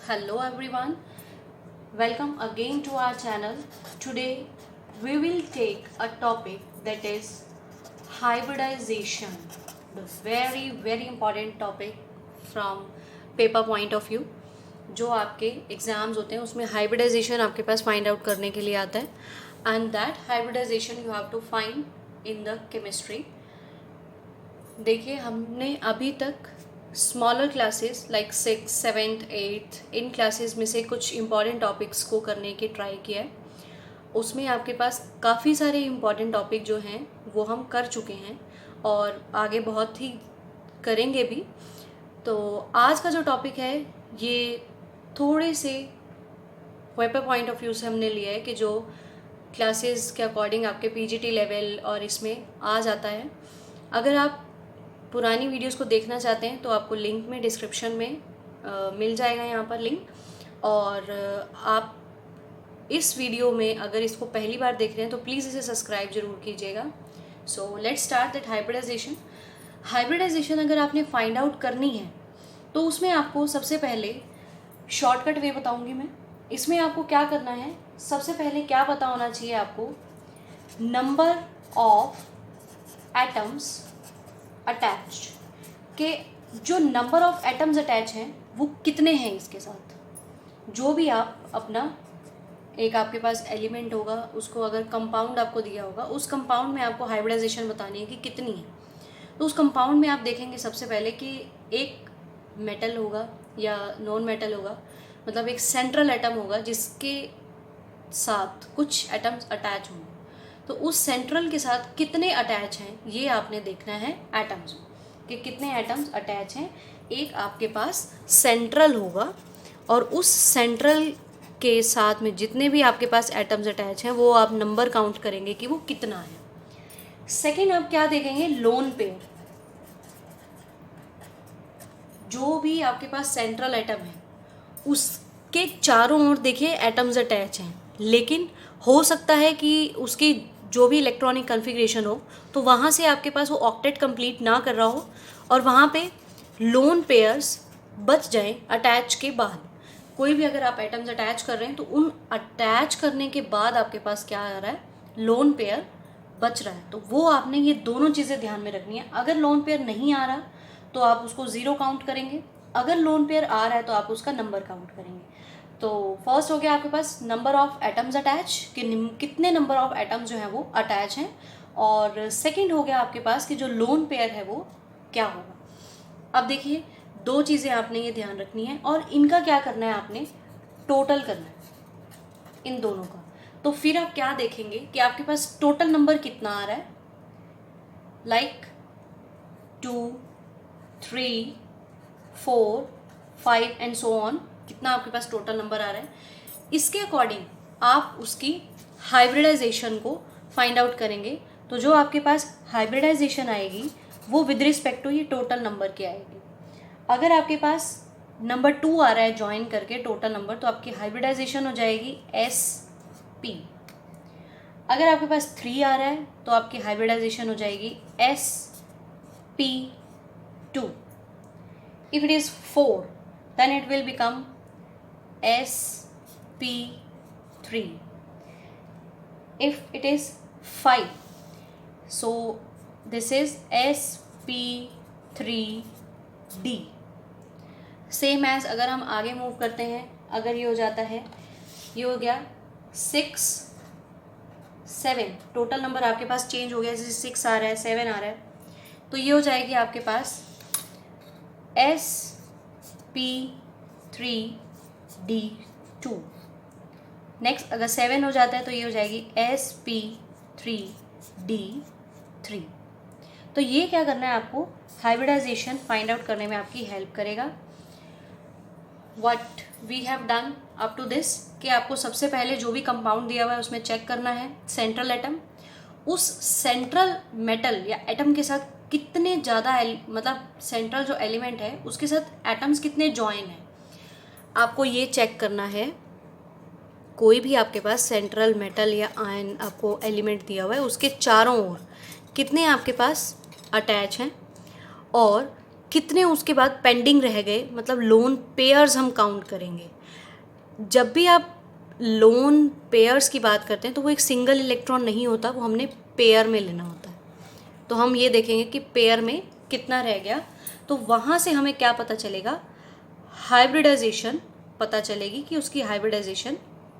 Hello everyone, welcome again to our channel. Today we will take a topic that is hybridization, the very important topic from paper point of view. जो आपके exams होते हैं उसमें hybridisation आपके पास find out करने के लिए आता है and that hybridization you have to find in the chemistry. देखिए हमने अभी तक smaller classes like 6, 7, 8 in classes में से कुछ इम्पॉर्टेंट टॉपिक्स को करने की ट्राई किया है. उसमें आपके पास काफ़ी सारे इम्पॉर्टेंट टॉपिक जो हैं वो हम कर चुके हैं और आगे बहुत ही करेंगे भी. तो आज का जो टॉपिक है ये थोड़े से वेपर पॉइंट ऑफ व्यू से हमने लिया है कि जो क्लासेस के अकॉर्डिंग आपके पीजीटी लेवल और इसमें आ जाता है. अगर आप पुरानी वीडियोस को देखना चाहते हैं तो आपको लिंक में डिस्क्रिप्शन में मिल जाएगा यहाँ पर लिंक. और आप इस वीडियो में अगर इसको पहली बार देख रहे हैं तो प्लीज़ इसे सब्सक्राइब ज़रूर कीजिएगा. So let's start that hybridization अगर आपने फाइंड आउट करनी है तो उसमें आपको सबसे पहले शॉर्टकट वे बताऊंगी मैं. इसमें आपको क्या करना है, सबसे पहले क्या पता होना चाहिए आपको, नंबर ऑफ एटम्स अटैच्ड के जो नंबर ऑफ एटम्स अटैच हैं वो कितने हैं इसके साथ. जो भी आप अपना एक आपके पास एलिमेंट होगा उसको अगर कंपाउंड आपको दिया होगा उस कंपाउंड में आपको हाइब्रिडाइजेशन बतानी है कि कितनी है. तो उस कंपाउंड में आप देखेंगे सबसे पहले कि एक मेटल होगा या नॉन मेटल होगा, मतलब एक सेंट्रल एटम होगा जिसके साथ कुछ एटम्स अटैच होंगे. तो उस सेंट्रल के साथ कितने अटैच हैं ये आपने देखना है एटम्स में कि कितने एटम्स अटैच हैं. एक आपके पास सेंट्रल होगा और उस सेंट्रल के साथ में जितने भी आपके पास एटम्स अटैच हैं वो आप नंबर काउंट करेंगे कि वो कितना है. सेकेंड आप क्या देखेंगे, लोन पेयर. जो भी आपके पास सेंट्रल एटम है उसके चारों ओर देखिए एटम्स अटैच हैं, लेकिन हो सकता है कि उसकी जो भी इलेक्ट्रॉनिक कॉन्फ़िगरेशन हो तो वहाँ से आपके पास वो ऑक्टेट कंप्लीट ना कर रहा हो और वहाँ पे लोन पेयर्स बच जाएं अटैच के बाद. कोई भी अगर आप एटम्स अटैच कर रहे हैं तो उन अटैच करने के बाद आपके पास क्या आ रहा है, लोन पेयर बच रहा है. तो वो आपने ये दोनों चीज़ें ध्यान में रखनी है. अगर लोन पेयर नहीं आ रहा तो आप उसको 0 काउंट करेंगे, अगर लोन पेयर आ रहा है तो आप उसका नंबर काउंट करेंगे. तो फर्स्ट हो गया आपके पास नंबर ऑफ एटम्स अटैच कि कितने नंबर ऑफ एटम्स जो हैं वो अटैच हैं. और सेकंड हो गया आपके पास कि जो लोन पेयर है वो क्या होगा. अब देखिए दो चीज़ें आपने ये ध्यान रखनी है और इनका क्या करना है, आपने टोटल करना है इन दोनों का. तो फिर आप क्या देखेंगे कि आपके पास टोटल नंबर कितना आ रहा है, लाइक 2, 3, 4, 5 एंड सो ऑन. कितना आपके पास टोटल नंबर आ रहा है, इसके अकॉर्डिंग आप उसकी हाइब्रिडाइजेशन को फाइंड आउट करेंगे. तो जो आपके पास हाइब्रिडाइजेशन आएगी वो विद रिस्पेक्ट टू ये टोटल नंबर की आएगी. अगर आपके पास नंबर 2 आ रहा है ज्वाइन करके टोटल नंबर तो आपकी हाइब्रिडाइजेशन हो जाएगी SP. अगर आपके पास 3 आ रहा है तो आपकी हाइब्रिडाइजेशन हो जाएगी SP2. If it is 4 then it will become SP3. If it is 5 so this is SP3D. Same as अगर हम आगे मूव करते हैं, अगर ये हो जाता है, ये हो गया 6, 7, टोटल नंबर आपके पास चेंज हो गया, जैसे 6 आ रहा है 7 आ रहा है तो ये हो जाएगी आपके पास SP3D2. नेक्स्ट अगर 7 हो जाता है तो ये हो जाएगी SP3D3. तो ये क्या करना है आपको, हाइब्रिडाइजेशन फाइंड आउट करने में आपकी हेल्प करेगा. What we have done up to this कि आपको सबसे पहले जो भी कंपाउंड दिया हुआ है उसमें चेक करना है सेंट्रल एटम. उस सेंट्रल मेटल या एटम के साथ कितने ज़्यादा मतलब सेंट्रल जो एलिमेंट है उसके साथ एटम्स कितने जॉइन हैं आपको ये चेक करना है. कोई भी आपके पास सेंट्रल मेटल या आयन आपको एलिमेंट दिया हुआ है उसके चारों ओर कितने आपके पास अटैच हैं और कितने उसके बाद पेंडिंग रह गए, मतलब लोन पेयर्स हम काउंट करेंगे। जब भी आप लोन पेयर्स की बात करते हैं तो वो एक सिंगल इलेक्ट्रॉन नहीं होता, वो हमने पेयर में लेना होता है। तो हम ये देखेंगे कि पेयर में कितना रह गया, तो वहाँ से हमें क्या पता चलेगा, हाइब्रिडाइजेशन पता चलेगी कि उसकी हाइब्रिडाइजेशन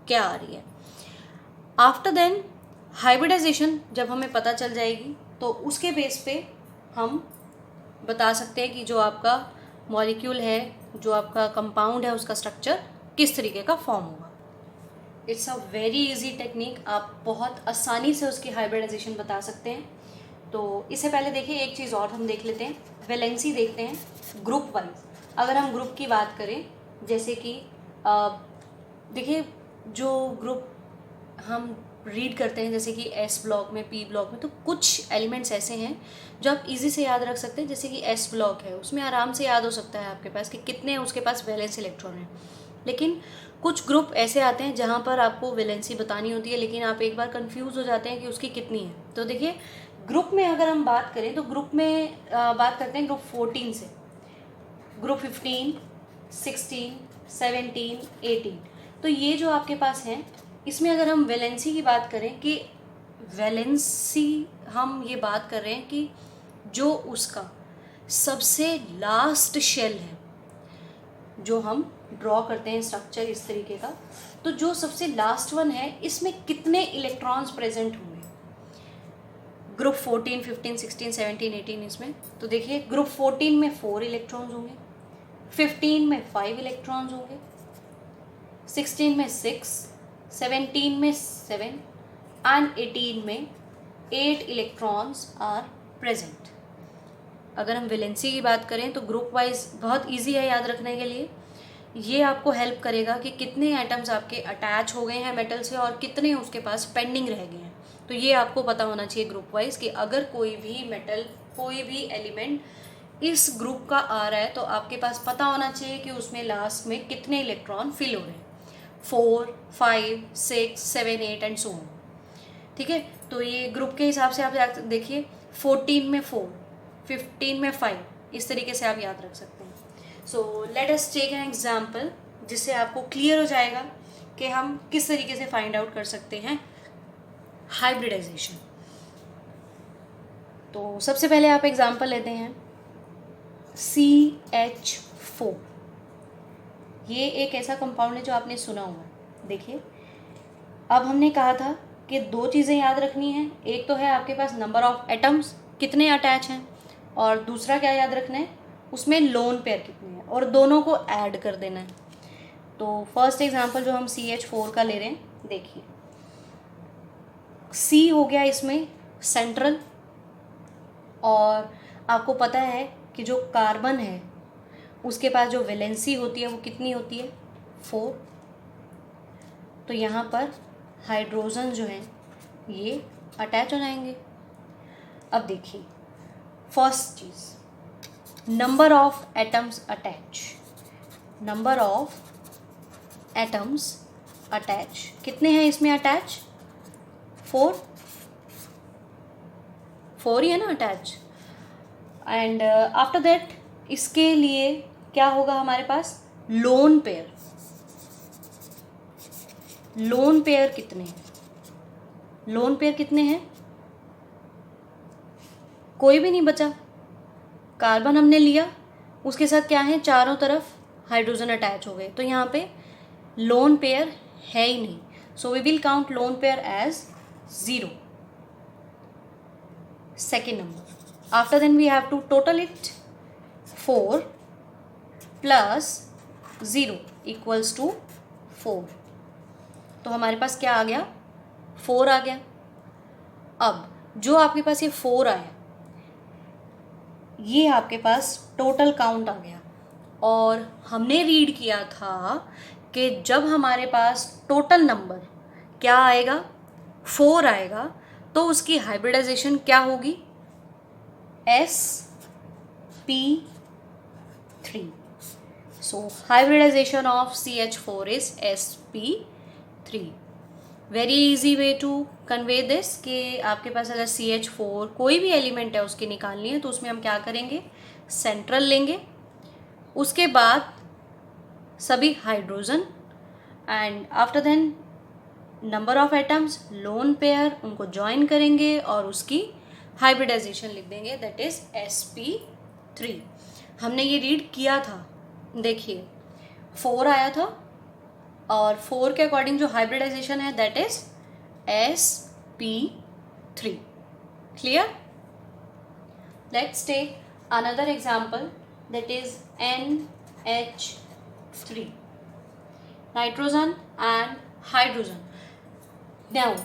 क्या आ रही है। आफ्टर देन हाइब्रिडाइजेशन जब हमें पता चल जाएगी तो उसके बेस पे हम बता सकते हैं कि जो आपका मॉलिक्यूल है, जो आपका कंपाउंड है, उसका स्ट्रक्चर किस तरीके का फॉर्म होगा। It's a very easy technique, आप बहुत आसानी से उसकी हाइब्रिडाइजेशन बता सकते हैं। तो इससे पहले देखिए एक चीज़ और हम देख लेते हैं, वैलेंसी देखते हैं ग्रुप वाइज। अगर हम ग्रुप की बात करें, जैसे कि देखिए जो ग्रुप हम रीड करते हैं, जैसे कि एस ब्लॉक में, पी ब्लॉक में, तो कुछ एलिमेंट्स ऐसे हैं जो आप इजी से याद रख सकते हैं। जैसे कि एस ब्लॉक है, उसमें आराम से याद हो सकता है आपके पास कि कितने उसके पास वैलेंस इलेक्ट्रॉन हैं। लेकिन कुछ ग्रुप ऐसे आते हैं जहाँ पर आपको वैलेंसी बतानी होती है, लेकिन आप एक बार कंफ्यूज हो जाते हैं कि उसकी कितनी है। तो देखिए ग्रुप में अगर हम बात करें तो ग्रुप में बात करते हैं ग्रुप 14 से, ग्रुप 15, 16, 17, 18। तो ये जो आपके पास हैं, इसमें अगर हम वैलेंसी की बात करें कि वैलेंसी हम ये बात कर रहे हैं कि जो उसका सबसे लास्ट शेल है, जो हम ड्रॉ करते हैं स्ट्रक्चर इस तरीके का, तो जो सबसे लास्ट वन है इसमें कितने इलेक्ट्रॉन्स प्रेजेंट होंगे ग्रुप 14, 15, 16, 17, 18 इसमें। तो देखिए ग्रुप 14 में 4 इलेक्ट्रॉन्स होंगे, 15 में 5 इलेक्ट्रॉन्स होंगे, 16 में 6, 17 में 7 एंड 18 में 8 इलेक्ट्रॉन्स आर प्रेजेंट। अगर हम वैलेंसी की बात करें तो ग्रुप वाइज बहुत इजी है याद रखने के लिए। ये आपको हेल्प करेगा कि कितने एटम्स आपके अटैच हो गए हैं मेटल से और कितने उसके पास पेंडिंग रह गए हैं। तो ये आपको पता होना चाहिए ग्रुप वाइज कि अगर कोई भी मेटल, कोई भी एलिमेंट इस ग्रुप का आ रहा है तो आपके पास पता होना चाहिए कि उसमें लास्ट में कितने इलेक्ट्रॉन फिल हो रहे हैं, 4, 5, 6, 7, 8 एंड सो ऑन। ठीक है, तो ये ग्रुप के हिसाब से आप देखिए 14 में 4, 15 में 5, इस तरीके से आप याद रख सकते हैं। So let us take an example जिससे आपको क्लियर हो जाएगा कि हम किस तरीके से फाइंड आउट कर सकते हैं हाइब्रिडाइजेशन। तो सबसे पहले आप एग्जाम्पल लेते हैं CH4। ये एक ऐसा कंपाउंड है जो आपने सुना होगा। देखिए अब हमने कहा था कि 2 चीज़ें याद रखनी है, एक तो है आपके पास नंबर ऑफ एटम्स कितने अटैच हैं, और दूसरा क्या याद रखना है, उसमें लोन पेयर कितने हैं, और दोनों को ऐड कर देना है। तो फर्स्ट एग्जांपल जो हम CH4 का ले रहे हैं, देखिए C हो गया इसमें सेंट्रल, और आपको पता है कि जो कार्बन है उसके पास जो वैलेंसी होती है वो कितनी होती है, 4। तो यहाँ पर हाइड्रोजन जो है ये अटैच हो जाएंगे। अब देखिए first cheese, number of atoms attach, number of atoms attach कितने हैं इसमें अटैच, 4 ही है ना अटैच। एंड आफ्टर दैट इसके लिए क्या होगा हमारे पास, लोन पेयर। लोन पेयर कितने हैं, लोन पेयर कितने हैं, कोई भी नहीं बचा। कार्बन हमने लिया, उसके साथ क्या है, चारों तरफ हाइड्रोजन अटैच हो गए, तो यहाँ पे लोन पेयर है ही नहीं। So we will count lone pair as 0, second number. After then we have to total it, 4 plus 0 equals to 4। तो हमारे पास क्या आ गया, 4 आ गया। अब जो आपके पास ये 4 आया, ये आपके पास टोटल काउंट आ गया, और हमने रीड किया था कि जब हमारे पास टोटल नंबर क्या आएगा, 4 आएगा, तो उसकी हाइब्रिडाइजेशन क्या होगी, sp3। So hybridization of CH4 is sp3। Very easy way to convey this कि आपके पास अगर CH4 कोई भी एलिमेंट है उसकी निकालनी है तो उसमें हम क्या करेंगे, सेंट्रल लेंगे, उसके बाद सभी hydrogen, and after then number of atoms, lone pair, उनको ज्वाइन करेंगे और उसकी हाइब्रिडाइजेशन लिख देंगे, दैट इज sp3। हमने ये रीड किया था, देखिए 4 आया था और 4 के अकॉर्डिंग जो हाइब्रिडाइजेशन है that is sp3। Clear? Let's take another example, that is NH3, nitrogen and hydrogen. Now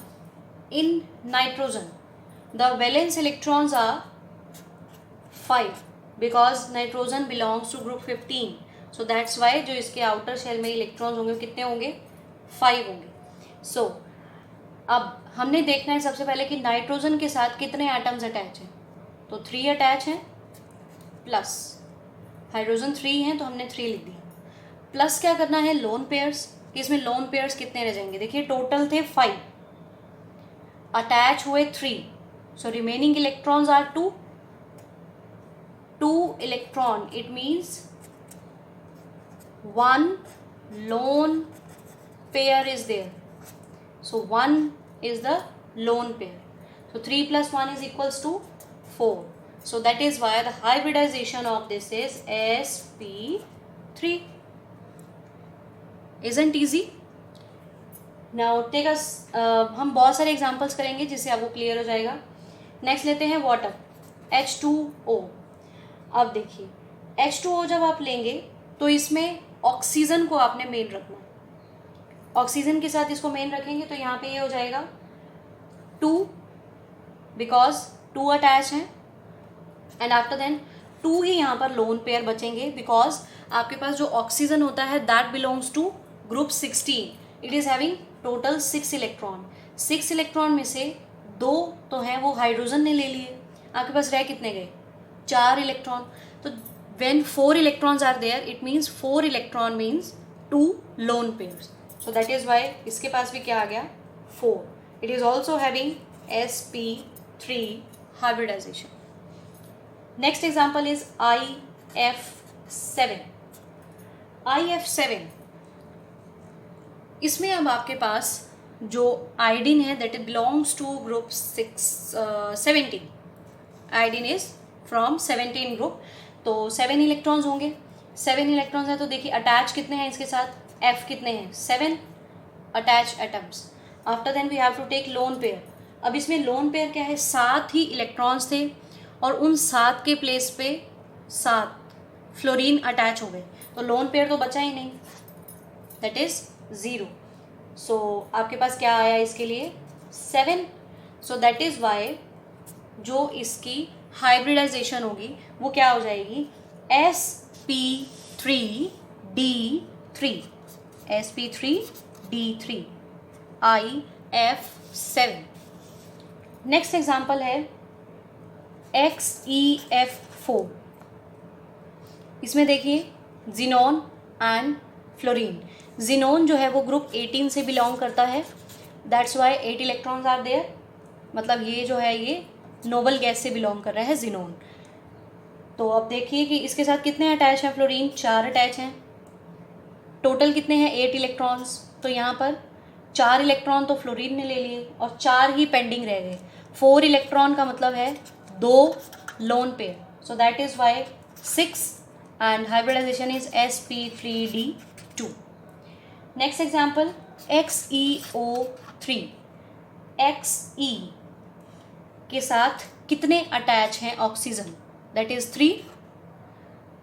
in nitrogen the valence electrons are 5 because nitrogen belongs to group 15, so that's why जो इसके outer shell में electrons होंगे कितने होंगे? 5 होंगे। So अब हमने देखना है सबसे पहले कि नाइट्रोजन के साथ कितने एटम्स अटैच हैं, तो 3 अटैच हैं, प्लस हाइड्रोजन 3 हैं तो हमने 3 लिख दिया, प्लस क्या करना है लोन पेयर्स, कि इसमें लोन पेयर्स कितने रह जाएंगे? देखिए टोटल थे 5, अटैच हुए 3, so remaining electrons are 2 electron, it means 1 lone pair is there, so 1 is the lone pair, so 3 plus 1 is equals to 4, so that is why the hybridization of this is sp3। isn't easy? now take us हम बहुत सारे examples करेंगे जिससे आपको clear हो जाएगा। Next लेते हैं वाटर, H2O। अब देखिए H2O जब आप लेंगे तो इसमें ऑक्सीजन को आपने मेन रखना है, ऑक्सीजन के साथ इसको मेन रखेंगे तो यहाँ पे ये हो जाएगा 2 बिकॉज 2 अटैच हैं, एंड आफ्टर देन 2 ही यहाँ पर लोन पेयर बचेंगे बिकॉज आपके पास जो ऑक्सीजन होता है that belongs to group 16, it is having total 6 electron. 6 electron में से 2 तो हैं वो हाइड्रोजन ने ले लिए, आपके पास रह कितने गए? 4 इलेक्ट्रॉन। तो when 4 electrons are there it means 4 electron means 2 lone pairs, so that is why इसके पास भी क्या आ गया? 4। it is also having sp3 hybridization। next example is IF7। IF7 इसमें अब आपके पास जो आयोडीन है that it belongs to group 17, iodine is from 17 group, तो 7 इलेक्ट्रॉन्स होंगे, 7 इलेक्ट्रॉन्स हैं तो देखिए अटैच कितने हैं इसके साथ? F कितने हैं? 7 attach atoms. After then we have to take lone pair. अब इसमें लोन पेयर क्या है? 7 ही इलेक्ट्रॉन्स थे और उन 7 के प्लेस पे 7 फ्लोरीन अटैच हो गए, तो लोन पेयर तो बचा ही नहीं, दैट इज 0। सो आपके पास क्या आया इसके लिए? 7। सो दैट इज वाई जो इसकी हाइब्रिडाइजेशन होगी वो क्या हो जाएगी? sp3d3, sp3d3 IF7। Next example है XeF4। इसमें देखिए जिनोन एंड फ्लोरीन। जिनोन जो है वो ग्रुप 18 से बिलोंग करता है, that's why 8 electrons are there, मतलब ये जो है ये नोबल गैस से बिलोंग कर रहा है जिनोन। तो अब देखिए कि इसके साथ कितने अटैच हैं फ्लोरीन? 4 अटैच हैं, टोटल कितने हैं? 8 इलेक्ट्रॉन्स, तो यहाँ पर 4 इलेक्ट्रॉन तो फ्लोरीन ने ले लिए और 4 ही पेंडिंग रह गए। 4 इलेक्ट्रॉन का मतलब है 2 lone pair, so that is why 6 and hybridization is sp3d2। Next example XeO3। Xe के साथ कितने अटैच हैं ऑक्सीजन? दैट इज 3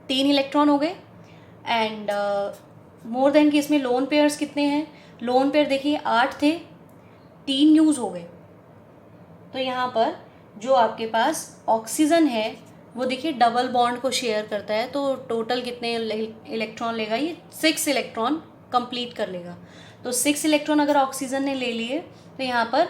इलेक्ट्रॉन हो गए, एंड मोर देन कि इसमें लोन पेयर्स कितने हैं? लोन पेयर देखिए 8 थे, 3 यूज़ हो गए, तो यहाँ पर जो आपके पास ऑक्सीजन है वो देखिए डबल बॉन्ड को शेयर करता है, तो टोटल कितने इलेक्ट्रॉन लेगा? ये 6 इलेक्ट्रॉन कंप्लीट कर लेगा। तो 6 इलेक्ट्रॉन अगर ऑक्सीजन ने ले लिए तो यहाँ पर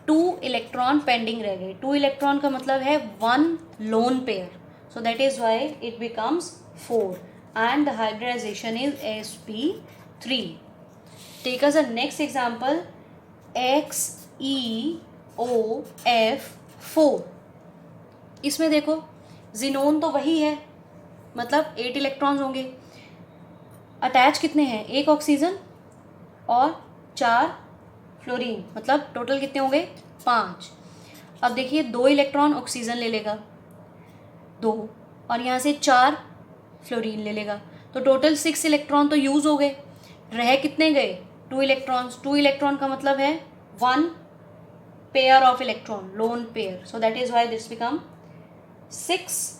2 इलेक्ट्रॉन पेंडिंग रह गए। 2 इलेक्ट्रॉन का मतलब है 1 lone pair, so that is why it becomes 4 and the hybridization is sp3। Take us a next example XeOF4। इसमें देखो जिनोन तो वही है मतलब 8 इलेक्ट्रॉन्स होंगे। अटैच कितने हैं, एक ऑक्सीजन और 4 फ्लोरीन, मतलब टोटल कितने हो गए 5। अब देखिए 2 इलेक्ट्रॉन ऑक्सीजन ले लेगा 2, और यहाँ से 4 फ्लोरीन ले लेगा, तो टोटल 6 इलेक्ट्रॉन तो यूज़ हो गए। रह कितने गए 2 इलेक्ट्रॉन्स। 2 इलेक्ट्रॉन का मतलब है 1 pair of electron, loan pair, so that is why this become 6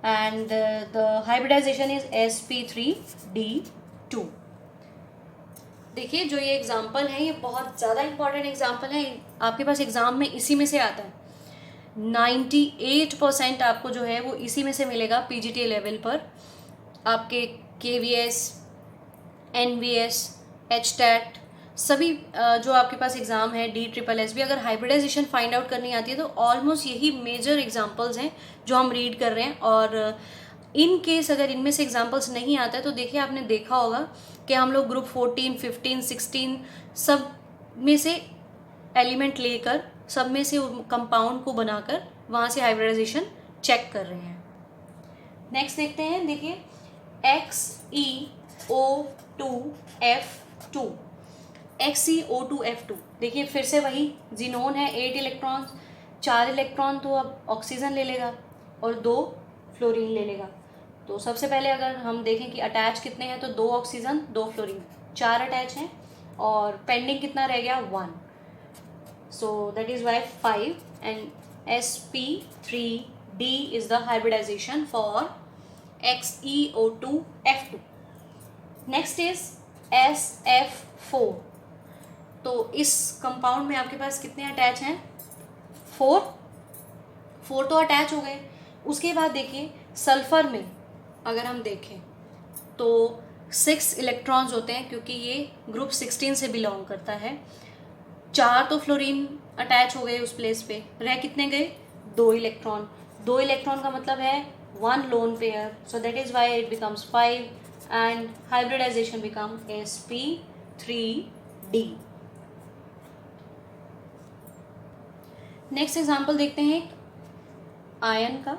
and the hybridization is sp3d2। देखिए जो ये एग्जाम्पल है ये बहुत ज़्यादा इंपॉर्टेंट एग्जाम्पल है, आपके पास एग्जाम में इसी में से आता है। 98% आपको जो है वो इसी में से मिलेगा पीजीटी लेवल पर। आपके केवीएस, एनवीएस, एचटेट सभी जो आपके पास एग्ज़ाम है, DSSS, अगर हाइब्रिडाइजेशन फाइंड आउट करनी आती है तो ऑलमोस्ट यही मेजर एग्जांपल्स हैं जो हम रीड कर रहे हैं। और इन केस अगर इनमें से एग्जांपल्स नहीं आता है तो देखिए आपने देखा होगा कि हम लोग ग्रुप 14, 15, 16 सब में से एलिमेंट लेकर सब में से कंपाउंड को बनाकर वहाँ से हाइब्रिडाइजेशन चेक कर रहे हैं। नेक्स्ट देखते हैं, देखिए XeO2F2, XeO2F2, देखिए फिर से वही जीनोन है, 8 इलेक्ट्रॉन्स, 4 इलेक्ट्रॉन तो अब ऑक्सीजन ले लेगा और 2 फ्लोरीन ले लेगा। तो सबसे पहले अगर हम देखें कि अटैच कितने हैं तो 2 ऑक्सीजन 2 फ्लोरीन, 4 अटैच हैं और पेंडिंग कितना रह गया 1, so that is why 5 and sp3d is the hybridization for XeO2F2। Next is SF4, तो इस कंपाउंड में आपके पास कितने अटैच हैं 4 तो अटैच हो गए। उसके बाद देखिए सल्फर में अगर हम देखें तो 6 इलेक्ट्रॉन्स होते हैं क्योंकि ये ग्रुप 16 से बिलोंग करता है। 4 तो फ्लोरीन अटैच हो गए उस प्लेस पे, रह कितने गए 2 इलेक्ट्रॉन। 2 इलेक्ट्रॉन का मतलब है 1 lone pair, so that is why it becomes 5 and hybridization become sp3d। Next example देखते हैं आयन का,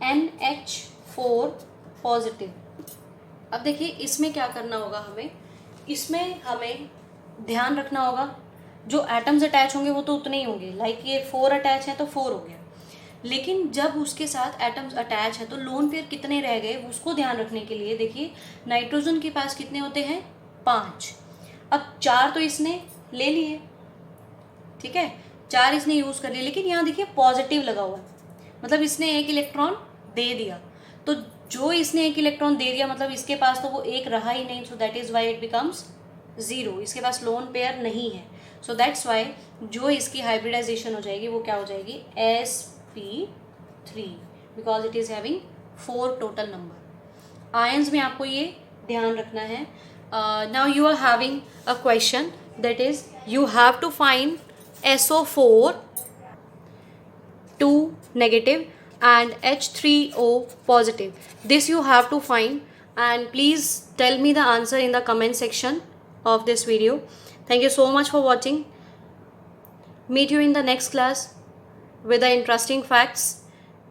NH4 पॉजिटिव। अब देखिए इसमें क्या करना होगा इसमें हमें ध्यान रखना होगा जो एटम्स अटैच होंगे वो तो उतने ही होंगे, लाइक ये 4 अटैच हैं तो 4 हो गया, लेकिन जब उसके साथ एटम्स अटैच है तो लोन पेयर कितने रह गए उसको ध्यान रखने के लिए देखिए नाइट्रोजन के पास कितने होते हैं 5। अब 4 तो इसने ले लिए, ठीक है 4 इसने यूज़ कर लिए, लेकिन यहाँ देखिए पॉजिटिव लगा हुआ है, मतलब इसने 1 इलेक्ट्रॉन दे दिया, तो जो इसने 1 इलेक्ट्रॉन दे दिया मतलब इसके पास तो वो 1 रहा ही नहीं, सो that is why it becomes 0, इसके पास लोन पेयर नहीं है, सो दैट्स वाई जो इसकी हाइब्रिडाइजेशन हो जाएगी वो क्या हो जाएगी sp3, because it is having 4 total number. Ions में आपको ये ध्यान रखना है। Now you are having a question that is you have to find SO4 2 negative and H3O positive. This you have to find, and please tell me the answer in the comment section of this video. Thank you so much for watching. Meet you in the next class with the interesting facts.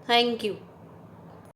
Thank you.